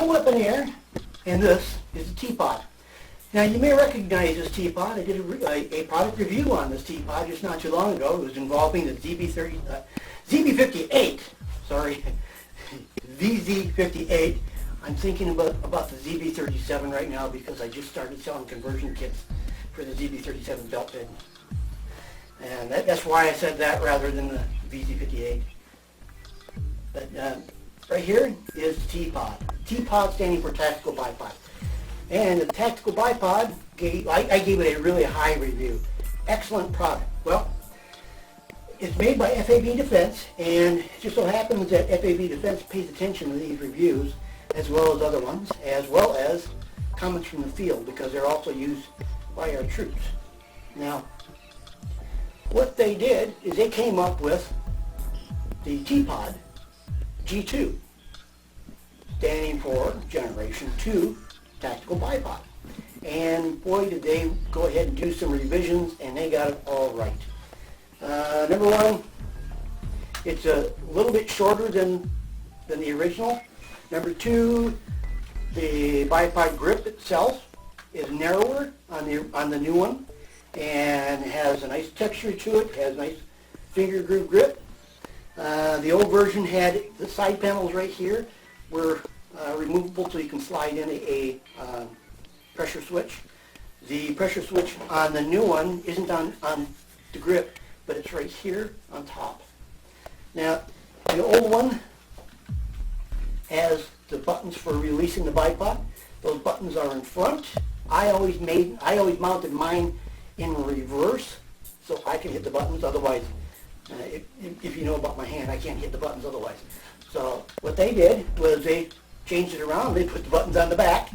I'm Weaponeer, and this is a teapot. Now you may recognize this teapot. I did a product review on this teapot just not too long ago. It was involving the ZB58, sorry, VZ58. I'm thinking about the ZB37 right now because I just started selling conversion kits for the ZB37 belt bed. And that's why I said that rather than the VZ58. But right here is the teapot. Teapot standing for Tactical Bipod. And the Tactical Bipod, I gave it a really high review. Excellent product. Well, it's made by FAB Defense, and it just so happens that FAB Defense pays attention to these reviews, as well as other ones, as well as comments from the field, because they're also used by our troops. Now, what they did is they came up with the T-Pod G2, standing for Generation 2 Tactical Bipod. And boy, did they go ahead and do some revisions, and they got it all right. Number one, it's a little bit shorter than the original. Number two, the bipod grip itself is narrower on the new one, and has a nice texture to it, has a nice finger groove grip. The old version had the side panels right here were removable, so you can slide in a pressure switch. The pressure switch on the new one isn't on the grip, but it's right here on top. Now, the old one has the buttons for releasing the bipod. Those buttons are in front. I always mounted mine in reverse so I can hit the buttons. Otherwise, if you know about my hand, I can't hit the buttons otherwise. So what they did was they changed it around. They put the buttons on the back,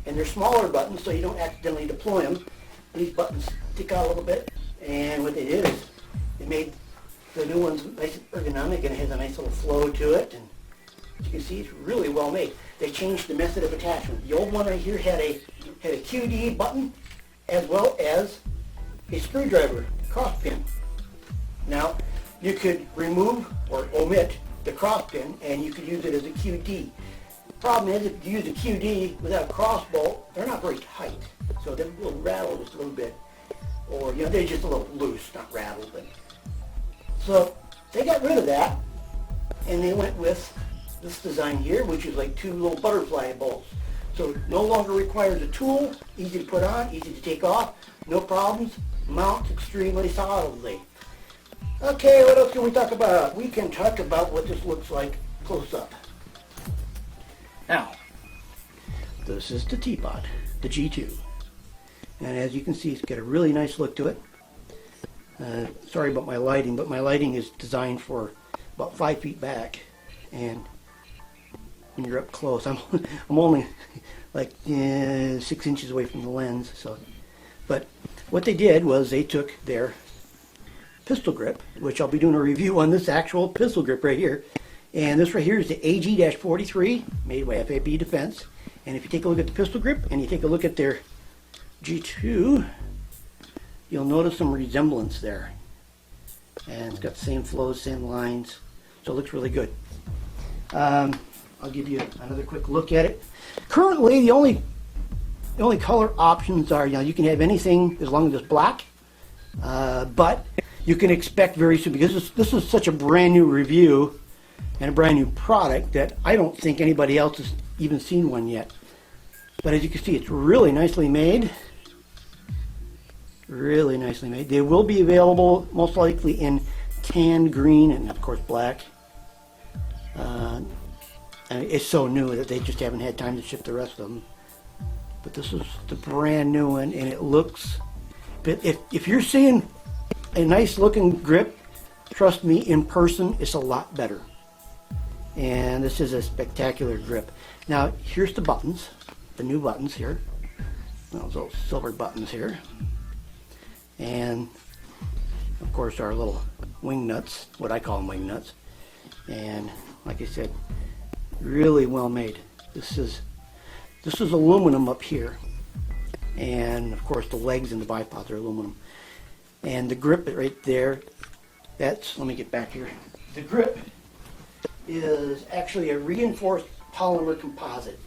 and they're smaller buttons so you don't accidentally deploy them. These buttons stick out a little bit, and what they did is they made the new ones nice and ergonomic, and it has a nice little flow to it. And as you can see, it's really well made. They changed the method of attachment. The old one right here had a QD button as well as a screwdriver cross pin. Now, you could remove or omit the cross pin, and you could use it as a QD. The problem is, if you use a QD without a cross bolt, they're not very tight, so they will rattle just a little bit, or they're just a little loose, not rattled. But so they got rid of that, and they went with this design here, which is like two little butterfly bolts. So it no longer requires a tool, easy to put on, easy to take off, no problems, mounts extremely solidly. Okay, what else can we talk about? We can talk about what this looks like close up. Now, this is the teapot, the G2. And as you can see, it's got a really nice look to it. Sorry about my lighting, but my lighting is designed for about 5 feet back. And when you're up close, I'm only like 6 inches away from the lens. But what they did was they took their pistol grip, which I'll be doing a review on this actual pistol grip right here. And this right here is the AG-43, made by FAB Defense. And if you take a look at the pistol grip and you take a look at their G2, you'll notice some resemblance there. And it's got the same flows, same lines, so it looks really good. I'll give you another quick look at it. Currently, the only color options are, you can have anything as long as it's black, but you can expect very soon, because this is such a brand new review and a brand new product that I don't think anybody else has even seen one yet. But as you can see, it's really nicely made. Really nicely made. They will be available most likely in tan, green, and of course black. And it's so new that they just haven't had time to ship the rest of them. But this is the brand new one, and it looks, if you're seeing a nice looking grip, trust me, in person it's a lot better. And this is a spectacular grip. Now here's the buttons, the new buttons here, those little silver buttons here, and of course our little wing nuts, what I call them wing nuts. And like I said, really well made. This is aluminum up here, and of course the legs and the bipods are aluminum. And the grip right there, let me get back here. The grip is actually a reinforced polymer composite.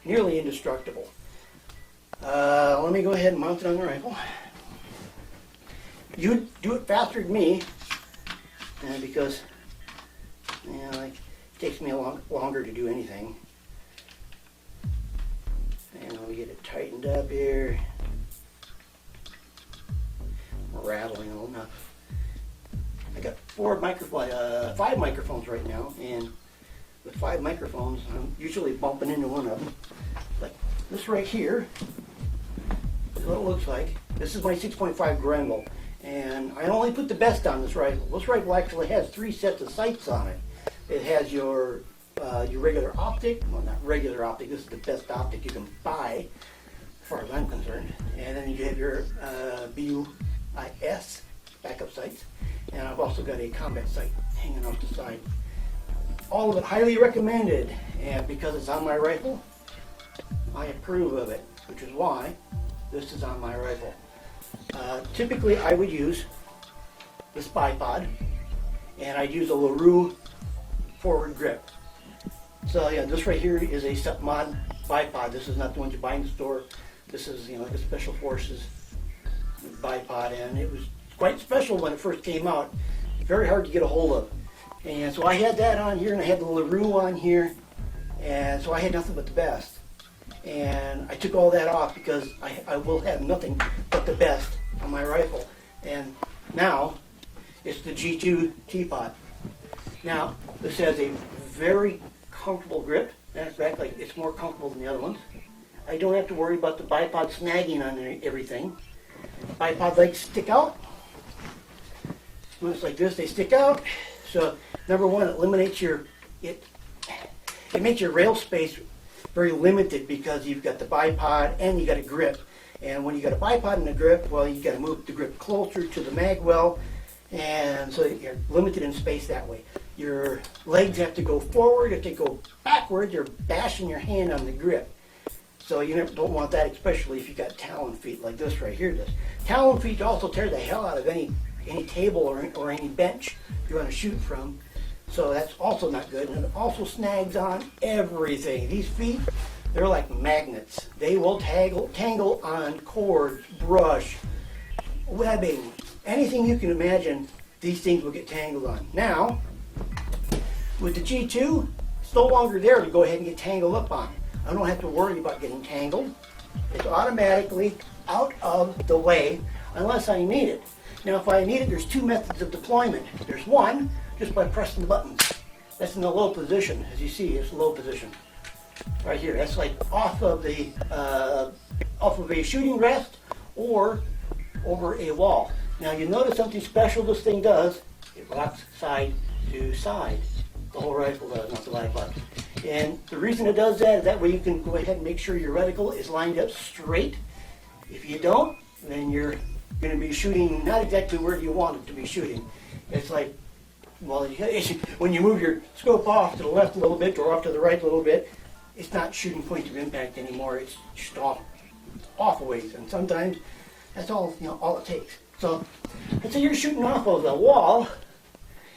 nearly indestructible. Let me go ahead and mount it on the rifle. You do it faster than me, because it takes me longer to do anything. And let me get it tightened up here. I'm rattling a little now. I got 5 microphones right now, and with 5 microphones, I'm usually bumping into one of them. But this right here is what it looks like. This is my 6.5 Grendel, and I only put the best on this rifle. This rifle actually has 3 sets of sights on it. It has your regular optic, well, not regular optic, this is the best optic you can buy, as far as I'm concerned. And then you have your BUIS backup sights, and I've also got a combat sight hanging off the side. All of it highly recommended, and because it's on my rifle, I approve of it, which is why this is on my rifle. Typically I would use this bipod, and I'd use a LaRue forward grip. So yeah, this right here is a mod bipod. This is not the one you buy in the store. This is, like a Special Forces bipod, and it was quite special when it first came out. Very hard to get a hold of. And so I had that on here, and I had the LaRue on here, and so I had nothing but the best. And I took all that off because I will have nothing but the best on my rifle. And now it's the G2 teapot. Now this has a very comfortable grip. Matter of fact, it's more comfortable than the other ones. I don't have to worry about the bipod snagging on everything. Bipod legs stick out. When it's like this, they stick out. So number one, it eliminates it makes your rail space very limited because you've got the bipod and you got a grip. And when you got a bipod and a grip, well, you got to move the grip closer to the mag well, and so you're limited in space that way. Your legs have to go forward. If they go backward, you're bashing your hand on the grip. So you don't want that, especially if you got talon feet like this right here does. Talon feet also tear the hell out of any table or any bench you want to shoot from. So that's also not good, and it also snags on everything. These feet, they're like magnets. They will tangle on cords, brush, webbing, anything you can imagine, these things will get tangled on. Now, with the G2, it's no longer there to go ahead and get tangled up on. I don't have to worry about getting tangled. It's automatically out of the way unless I need it. Now, if I need it, there's 2 methods of deployment. There's one, just by pressing the buttons. That's in the low position. As you see, it's low position. Right here. That's like off of a shooting rest or over a wall. Now, you notice something special this thing does. It rocks side to side. The whole rifle does, not the bipod. And the reason it does that is that way you can go ahead and make sure your reticle is lined up straight. If you don't, then you're going to be shooting not exactly where you want it to be shooting. It's like, well, when you move your scope off to the left a little bit or off to the right a little bit, it's not shooting point of impact anymore. It's just off a ways, and sometimes that's all all it takes. So let's say you're shooting off of the wall,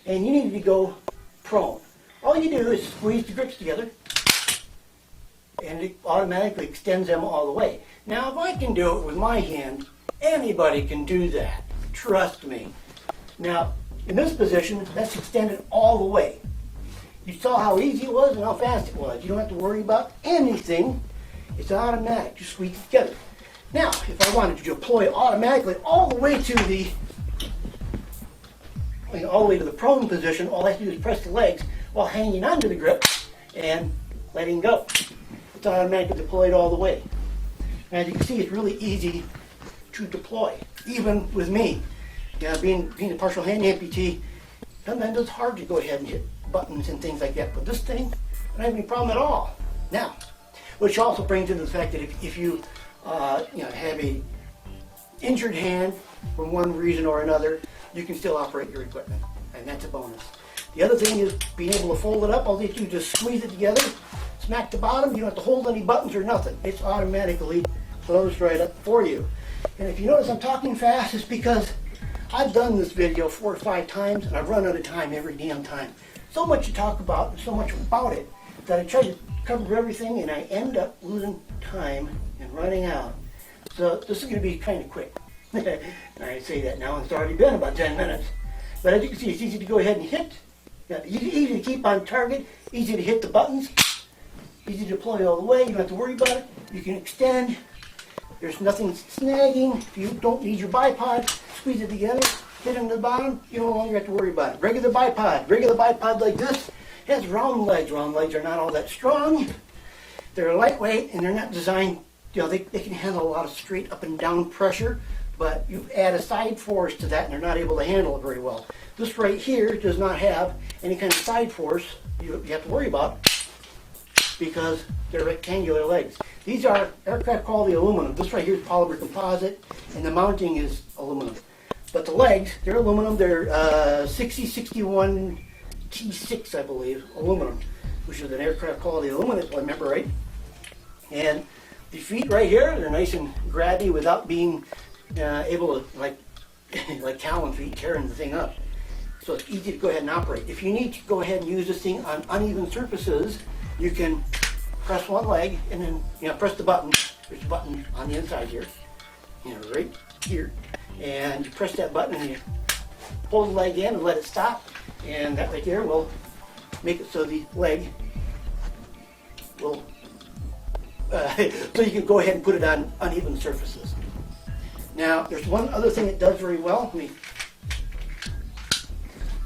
and you need to go prone. All you do is squeeze the grips together, and it automatically extends them all the way. Now, if I can do it with my hand, anybody can do that. Trust me. Now, in this position, that's extended all the way. You saw how easy it was and how fast it was. You don't have to worry about anything. It's automatic. Just squeeze it together. Now, if I wanted to deploy automatically all the way to the prone position, all I have to do is press the legs while hanging onto the grip and letting go. It's automatically deployed all the way. And as you can see, it's really easy to deploy, even with me. Being a partial hand amputee, sometimes it's hard to go ahead and hit buttons and things like that. But this thing, I don't have any problem at all. Now, which also brings into the fact that if you have a injured hand for one reason or another, you can still operate your equipment, and that's a bonus. The other thing is being able to fold it up. All you do is just squeeze it together, smack the bottom. You don't have to hold any buttons or nothing. It's automatically closed right up for you. And if you notice I'm talking fast, it's because I've done this video 4 or 5 times, and I've run out of time every damn time. So much to talk about, and so much about it, that I try to cover everything, and I end up losing time and running out. So this is going to be kind of quick. I say that now, and it's already been about 10 minutes. But as you can see, it's easy to go ahead and hit. Easy to keep on target, easy to hit the buttons, easy to deploy all the way. You don't have to worry about it. You can extend. There's nothing snagging. If you don't need your bipod, squeeze it together, hit them to the bottom. You no longer have to worry about it. Regular bipod like this has round legs. Round legs are not all that strong. They're lightweight, and they're not designed, they can handle a lot of straight up and down pressure, but you add a side force to that, and they're not able to handle it very well. This right here does not have any kind of side force you have to worry about because they're rectangular legs. These are aircraft quality aluminum. This right here is polymer composite, and the mounting is aluminum. But the legs, they're aluminum. They're 6061 T6, I believe, aluminum, which is an aircraft quality aluminum, if I remember right. And the feet right here, they're nice and grabby without being able to, like Talon feet, tearing the thing up. So it's easy to go ahead and operate. If you need to go ahead and use this thing on uneven surfaces, you can press one leg and then press the button. There's a button on the inside here, right here. And you press that button and you pull the leg in and let it stop. And that right there will make it so the leg will, so you can go ahead and put it on uneven surfaces. Now, there's one other thing it does very well. Let me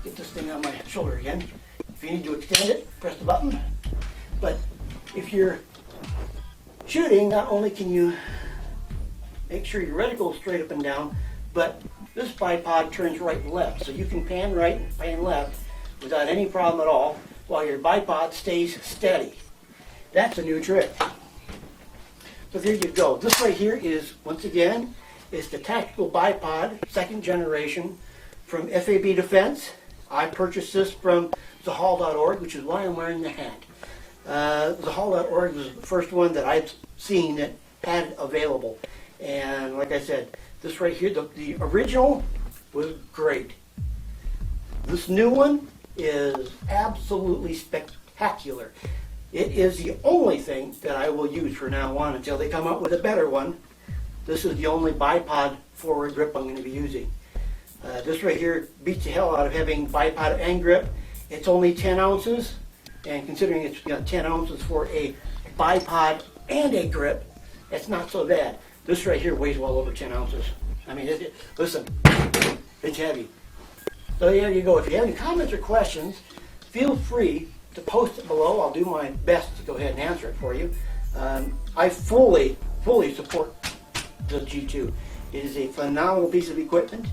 get this thing on my shoulder again. If you need to extend it, press the button. But if you're shooting, not only can you make sure your reticle is straight up and down, but this bipod turns right and left. So you can pan right and pan left without any problem at all while your bipod stays steady. That's a new trick. So there you go. This right here is, once again, is the tactical bipod, second generation, from FAB Defense. I purchased this from Zahal.org, which is why I'm wearing the hat. Zahal.org was the first one that I've seen that had it available. And like I said, this right here, the original was great. This new one is absolutely spectacular. It is the only thing that I will use from now on until they come up with a better one. This is the only bipod forward grip I'm going to be using. This right here beats the hell out of having bipod and grip. It's only 10 ounces, and considering it's 10 ounces for a bipod and a grip, it's not so bad. This right here weighs well over 10 ounces. I mean, listen, it's heavy. So there you go. If you have any comments or questions, feel free to post it below. I'll do my best to go ahead and answer it for you. I fully support the G2. It is a phenomenal piece of equipment,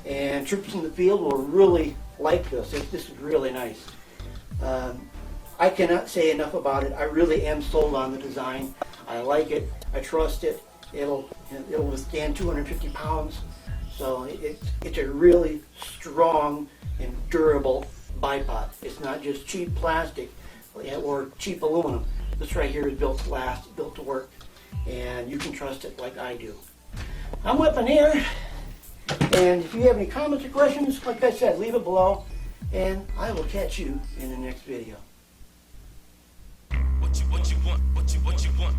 and troops in the field will really like this. This is really nice. I cannot say enough about it. I really am sold on the design. I like it. I trust it. It'll withstand 250 pounds. So it's a really strong and durable bipod. It's not just cheap plastic or cheap aluminum. This right here is built to last, built to work, and you can trust it like I do. I'm Weaponeer, and if you have any comments or questions, like I said, leave it below, and I will catch you in the next video. What you want, what you want.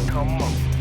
Come on.